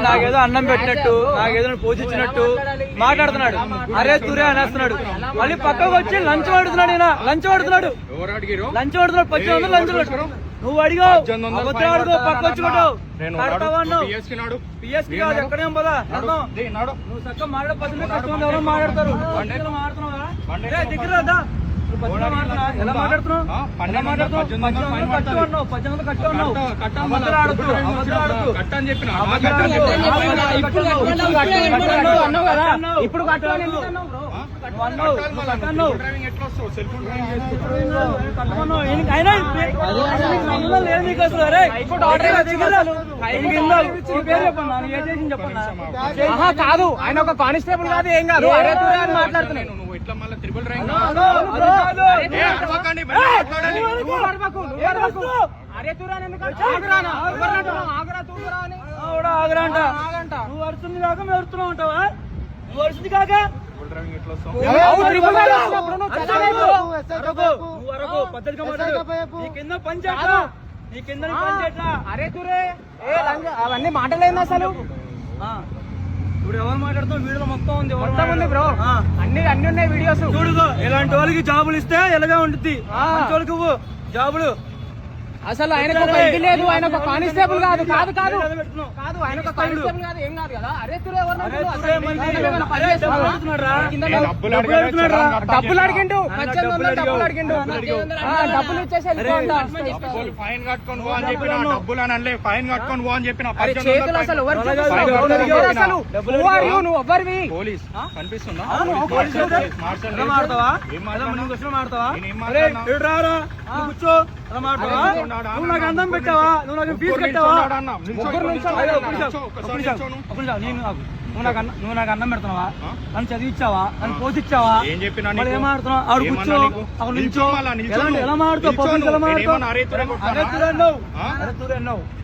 నాకేదో అన్నం పెట్టినట్టు నాకేదో పోజిచ్చినట్టు మాట్లాడుతున్నాడు. అరే తురే అనేస్తున్నాడు. మళ్ళీ పక్కకు వచ్చి లంచ్ పడుతున్నాడు. లంచ్ పడుతున్నాడు. లంచ్ పడుతున్నాడు. 1800 లంచ్ పడుతున్నాడు. నువ్వు అడిగావు అడుగు పక్క వచ్చి పిఎస్కి కాదు ఎక్కడేం పదా నువ్వు చక్కగా మాట్లాడే 10 కష్టం ఎవరో మాట్లాడతారు. దగ్గర రాదా ఎలా మాట్లాడుతున్నావు? 1800 కట్టు అన్నావు. ఇప్పుడు కాదు ఆయన ఒక కానిస్టేబుల్ కాదు ఏం కాదు మాట్లాడుతున్నాను. నువ్వు అరుస్తుంది కాక మేము అరుస్తున్నావు ఉంటావా? నువ్వు అరుస్తుంది కాక అవన్నీ మాటలేదు అసలు. ఇప్పుడు ఎవరు మాట్లాడుతావు? వీడియో మొత్తం ఉంది బ్రో. అన్ని ఉన్నాయి వీడియోస్. చూడు ఇలాంటి వాళ్ళకి జాబులు ఇస్తే ఎలాగా ఉంటుంది. వాళ్ళకి జాబులు అసలు ఆయనకు ఒక ఇది లేదు. ఆయన ఒక కానిస్టేబుల్ కాదు. కాదు కాదు కాదు ఆయన ఒక కానిస్టేబుల్ కాదు. ఏం కాదు కదా. అరే తురే డబ్బులు అడిగిండు. డబ్బులు అడిగిండు. డబ్బులు ఇచ్చేసి ఫైన్ కట్టుకొని పో అని చెప్పిన. డబ్బులు అని అనలే. ఫైన్ కట్టుకొని పో అని చెప్పిన. చేతులు అసలు అసలు నువ్వు ఎవరివి? పోలీస్ కనిపిస్తుందా? కూర్చో నువ్వు నాకు అందం పెట్టావా? నువ్వు నాకు ఫీజు కట్టావా? నువ్వు నాకు అన్నం పెడుతున్నావా? నన్ను చదివిచ్చావా? నన్ను పోషిచ్చావా? ఏం మాడుతున్నావు? ఆడు కూర్చో అక్కడ నిల్చో. ఎలా మాడుతావు?